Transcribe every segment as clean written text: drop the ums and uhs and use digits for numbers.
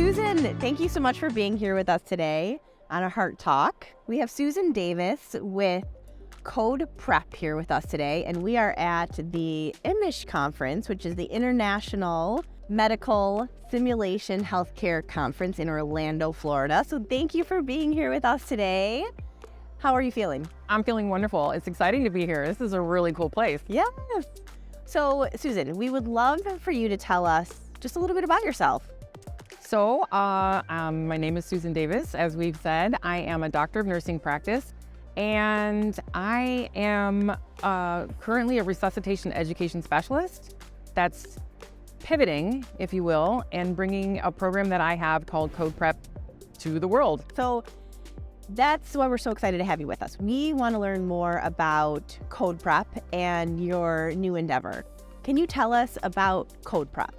Susan, thank you so much for being here with us today on a HeartTalk. We have Susan Davis with CodePRep here with us today, and we are at the IMSH conference, which is the International Medical Simulation Healthcare Conference in Orlando, Florida. So thank you for being here with us today. How are you feeling? I'm feeling wonderful. It's exciting to be here. This is a really cool place. Yes. So Susan, we would love for you to tell us just a little bit about yourself. So my name is Susan Davis. As we've said, I am a doctor of nursing practice, and I am currently a resuscitation education specialist that's pivoting, if you will, and bringing a program that I have called CodePRep to the world. So that's why we're so excited to have you with us. We want to learn more about CodePRep and your new endeavor. Can you tell us about CodePRep?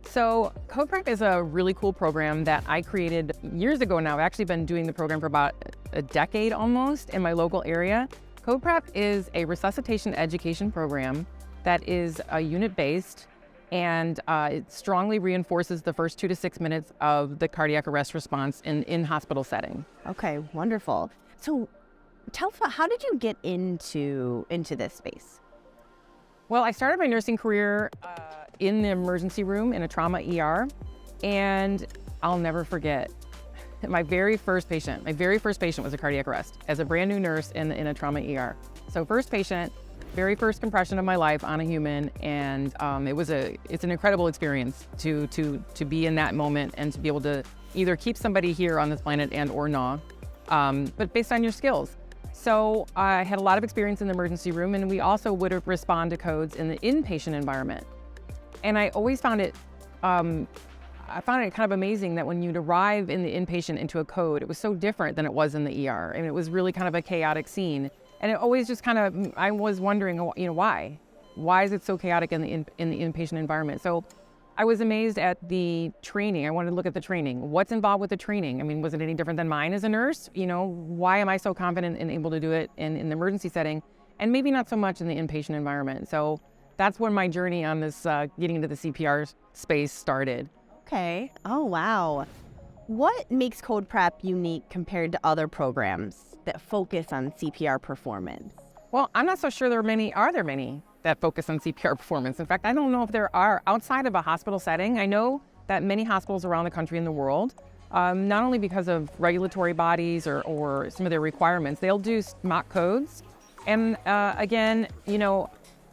So CodePRep is a really cool program that I created years ago now. I've actually been doing the program for about a decade almost in my local area. CodePRep is a resuscitation education program that is unit-based, and it strongly reinforces the first 2 to 6 minutes of the cardiac arrest response in hospital setting. Okay, wonderful. So tell us, how did you get into this space? Well, I started my nursing career in the emergency room in a trauma ER, and I'll never forget my very first patient was a cardiac arrest as a brand new nurse in a trauma ER. So first patient, very first compression of my life on a human, and it's an incredible experience to be in that moment and to be able to either keep somebody here on this planet and or not, but based on your skills. So I had a lot of experience in the emergency room, and we also would respond to codes in the inpatient environment. And I always found it, kind of amazing that when you'd arrive in the inpatient into a code, it was so different than it was in the ER. And it was really kind of a chaotic scene. And it always just kind of, I was wondering, why? Why is it so chaotic in the inpatient environment? So I was amazed at the training. I wanted to look at the training. What's involved with the training? I mean, was it any different than mine as a nurse? Why am I so confident and able to do it in the emergency setting? And maybe not so much in the inpatient environment. So that's when my journey on this getting into the CPR space started. Okay. Oh, wow. What makes CodePRep unique compared to other programs that focus on CPR performance? Well, I'm not so sure are there many that focus on CPR performance. In fact, I don't know if there are outside of a hospital setting. I know that many hospitals around the country and the world, not only because of regulatory bodies or some of their requirements, they'll do mock codes. And again,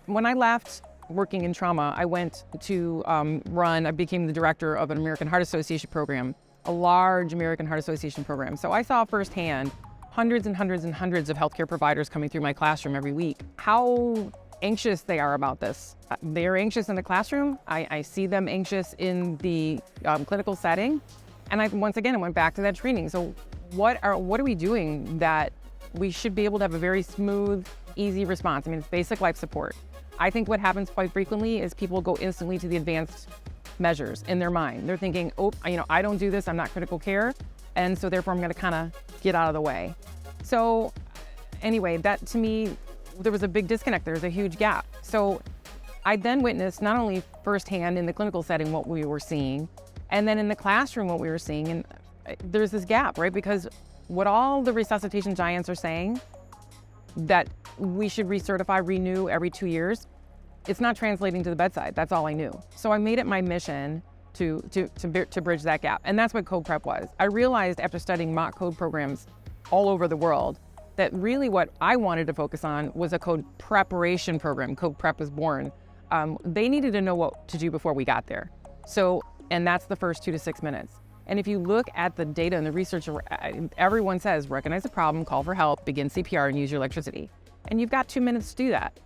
when I left working in trauma, I went to I became the director of an American Heart Association program, a large American Heart Association program. So I saw firsthand hundreds and hundreds and hundreds of healthcare providers coming through my classroom every week. How anxious they are about this. They're anxious in the classroom. I see them anxious in the clinical setting. And I went back to that training. So what are we doing that we should be able to have a very smooth, easy response? I mean, it's basic life support. I think what happens quite frequently is people go instantly to the advanced measures in their mind. They're thinking, I don't do this, I'm not critical care, and so therefore I'm gonna kind of get out of the way. So anyway, that to me, there was a big disconnect, there's a huge gap. So I then witnessed not only firsthand in the clinical setting what we were seeing, and then in the classroom what we were seeing, and there's this gap, right? Because what all the resuscitation giants are saying, that we should recertify, renew every 2 years, it's not translating to the bedside. That's all I knew. So I made it my mission to bridge that gap. And that's what CodePRep was. I realized after studying mock code programs all over the world that really what I wanted to focus on was a code preparation program. CodePRep was born. They needed to know what to do before we got there. And that's the first 2 to 6 minutes. And if you look at the data and the research, everyone says, recognize the problem, call for help, begin CPR, and use your electricity. And you've got 2 minutes to do that.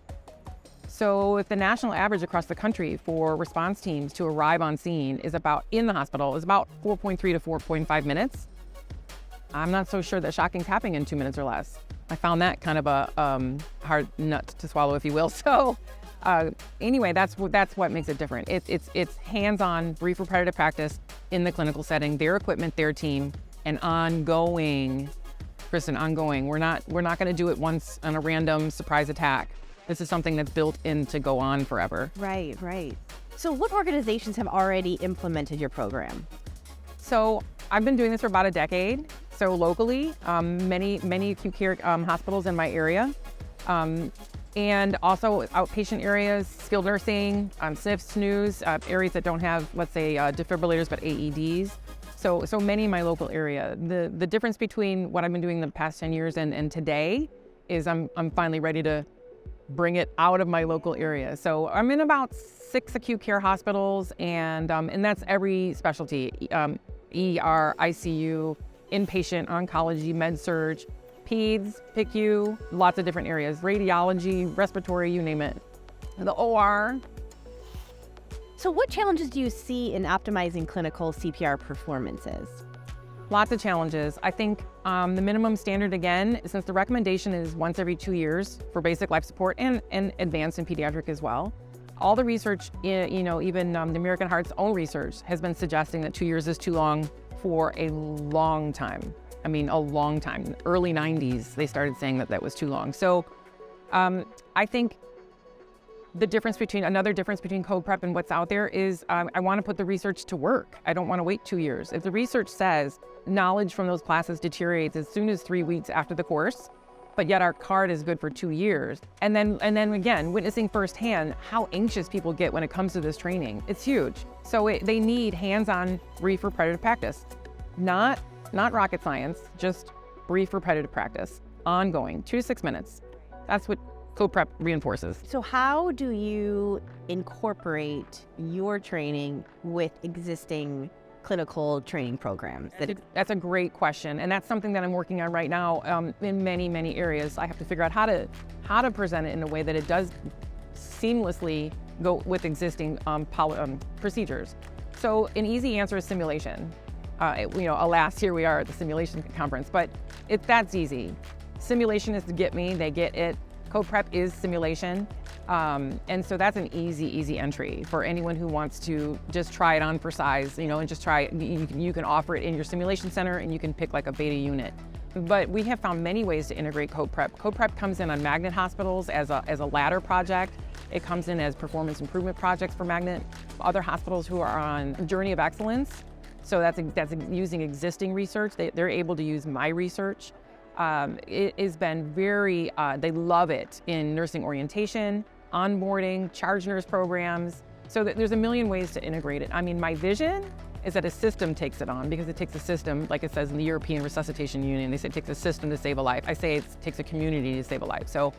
So if the national average across the country for response teams to arrive on scene in the hospital is about 4.3 to 4.5 minutes, I'm not so sure that shocking's happening in 2 minutes or less. I found that kind of a hard nut to swallow, if you will. So anyway, that's what makes it different. It's hands-on, brief repetitive practice in the clinical setting, their equipment, their team, and ongoing. Kristen, ongoing. We're not going to do it once on a random surprise attack. This is something that's built in to go on forever. Right. So what organizations have already implemented your program? So I've been doing this for about a decade. So locally, many acute care hospitals in my area, and also outpatient areas, skilled nursing, SNFs, SNUs, areas that don't have, let's say, defibrillators, but AEDs. So many in my local area. The difference between what I've been doing the past 10 years and today is I'm finally ready to bring it out of my local area. So I'm in about 6 acute care hospitals, and that's every specialty, ER, ICU, inpatient, oncology, med-surg, peds, PICU, lots of different areas, radiology, respiratory, you name it. The OR. So what challenges do you see in optimizing clinical CPR performances? Lots of challenges. I think the minimum standard, again, since the recommendation is once every 2 years for basic life support and advanced and pediatric as well, all the research, even the American Heart's own research has been suggesting that 2 years is too long for a long time. I mean, a long time. Early 90s, they started saying that was too long. So I think another difference between CodePRep and what's out there is I want to put the research to work. I don't want to wait 2 years. If the research says knowledge from those classes deteriorates as soon as 3 weeks after the course, but yet our card is good for 2 years, and then again, witnessing firsthand how anxious people get when it comes to this training, it's huge. So they need hands-on brief repetitive practice, not rocket science, just brief repetitive practice, ongoing, 2 to 6 minutes. That's what CodePRep reinforces. So how do you incorporate your training with existing clinical training programs? That's a great question, and that's something that I'm working on right now in many areas. I have to figure out how to present it in a way that it does seamlessly go with existing procedures. So an easy answer is simulation. Alas, here we are at the simulation conference, but that's easy. Simulation is to get me, they get it. CodePRep is simulation, and so that's an easy entry for anyone who wants to just try it on for size, and just try it. You can offer it in your simulation center, and you can pick like a beta unit. But we have found many ways to integrate CodePRep. CodePRep comes in on magnet hospitals as a ladder project. It comes in as performance improvement projects for magnet. Other hospitals who are on a journey of excellence, so that's using existing research. They're able to use my research. It has been they love it in nursing orientation, onboarding, charge nurse programs. So there's a million ways to integrate it. I mean, my vision is that a system takes it on, because it takes a system, like it says in the European Resuscitation Union, they say it takes a system to save a life. I say it takes a community to save a life. So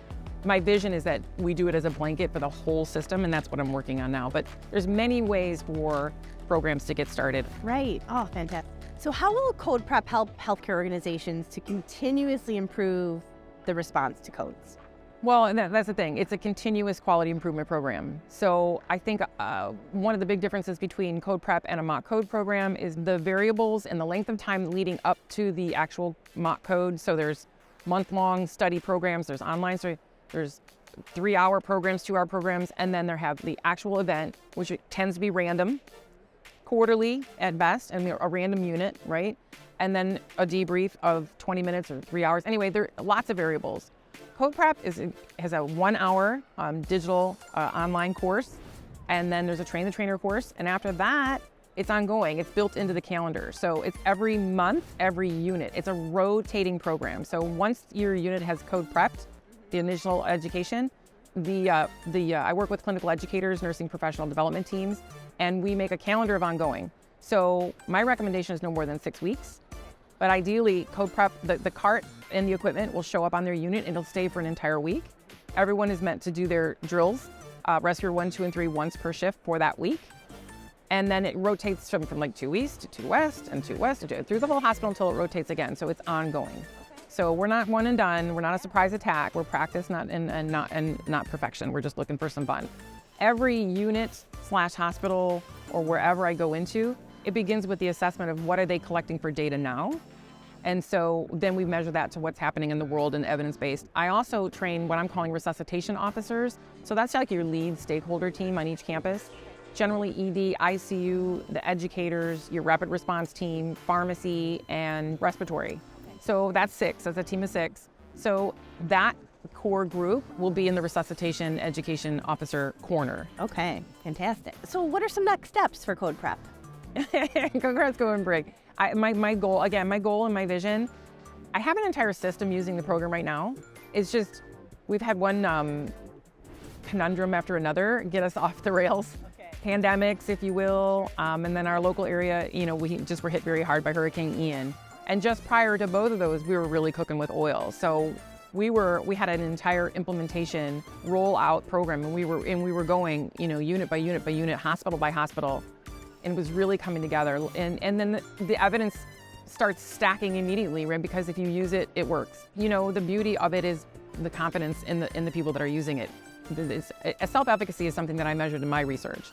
my vision is that we do it as a blanket for the whole system, and that's what I'm working on now. But there's many ways for programs to get started. Right. Oh, fantastic. So how will CodePRep help healthcare organizations to continuously improve the response to codes? Well, and that's the thing. It's a continuous quality improvement program. So I think one of the big differences between CodePRep and a mock code program is the variables and the length of time leading up to the actual mock code. So there's month-long study programs, there's online, so there's 3-hour programs, 2-hour programs, and then there have the actual event, which tends to be random, quarterly at best, and a random unit, right? And then a debrief of 20 minutes or 3 hours. Anyway, there are lots of variables. CodePRep has a 1-hour digital online course, and then there's a train the trainer course, and after that, it's ongoing. It's built into the calendar. So it's every month, every unit. It's a rotating program. So once your unit has CodePREP'd, the initial education, I work with clinical educators, nursing professional development teams, and we make a calendar of ongoing. So my recommendation is no more than 6 weeks, but ideally CodePRep, the cart and the equipment will show up on their unit and it'll stay for an entire week. Everyone is meant to do their drills, respirator 1, 2, and 3 once per shift for that week. And then it rotates from like 2 east to 2 west and 2 west through the whole hospital until it rotates again. So it's ongoing. So we're not one and done. We're not a surprise attack. We're practice, not perfection. We're just looking for some fun. Every unit/hospital or wherever I go into, it begins with the assessment of what are they collecting for data now. And so then we measure that to what's happening in the world and evidence-based. I also train what I'm calling resuscitation officers. So that's like your lead stakeholder team on each campus. Generally ED, ICU, the educators, your rapid response team, pharmacy, and respiratory. So that's 6, that's a team of 6. So that core group will be in the resuscitation education officer corner. Okay, fantastic. So what are some next steps for CodePRep? Congrats, go and break. My goal and my vision, I have an entire system using the program right now. It's just, we've had one conundrum after another get us off the rails. Pandemics, if you will, and then our local area, we just were hit very hard by Hurricane Ian. And just prior to both of those, we were really cooking with oil. So we had an entire implementation rollout program, and we were going, unit by unit by unit, hospital by hospital, and it was really coming together. And then the evidence starts stacking immediately, right? Because if you use it, it works. The beauty of it is the confidence in the people that are using it. Self-efficacy is something that I measured in my research,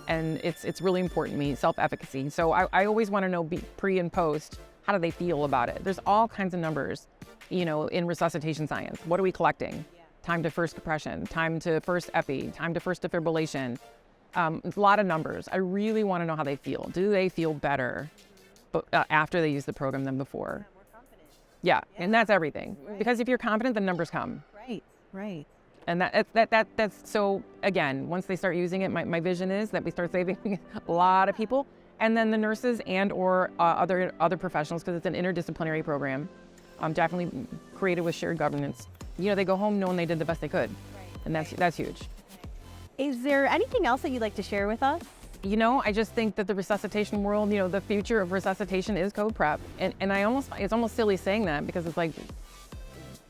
and it's really important to me, self-efficacy. So I always want to know pre and post, how do they feel about it? There's all kinds of numbers, in resuscitation science. What are we collecting? Time to first compression, time to first epi, time to first defibrillation. A lot of numbers. I really want to know how they feel. Do they feel better after they use the program than before? More confident. Yeah, and that's everything. Right. Because if you're confident, the numbers come. Right. And that's so, again, once they start using it, my vision is that we start saving a lot of people, and then the nurses and or other professionals, because it's an interdisciplinary program, definitely created with shared governance. They go home knowing they did the best they could, and that's huge. Is there anything else that you'd like to share with us? I just think that the resuscitation world, the future of resuscitation is CodePRep, and it's almost silly saying that, because it's like,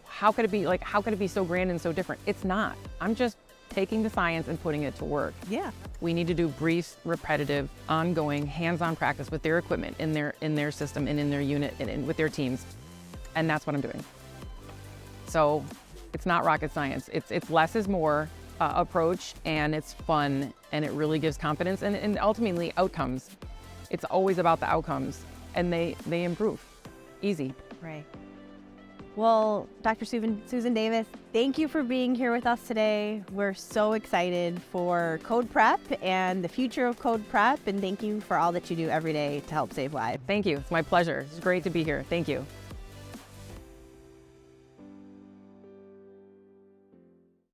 how could it be so grand and so different? It's not. I'm just taking the science and putting it to work. Yeah. We need to do brief, repetitive, ongoing, hands-on practice with their equipment in their system and in their unit and with their teams. And that's what I'm doing. So it's not rocket science. It's less is more approach, and it's fun, and it really gives confidence and ultimately outcomes. It's always about the outcomes, and they improve. Easy. Right. Well, Dr. Susan Davis, thank you for being here with us today. We're so excited for CodePRep and the future of CodePRep, and thank you for all that you do every day to help save lives. Thank you. It's my pleasure. It's great to be here. Thank you.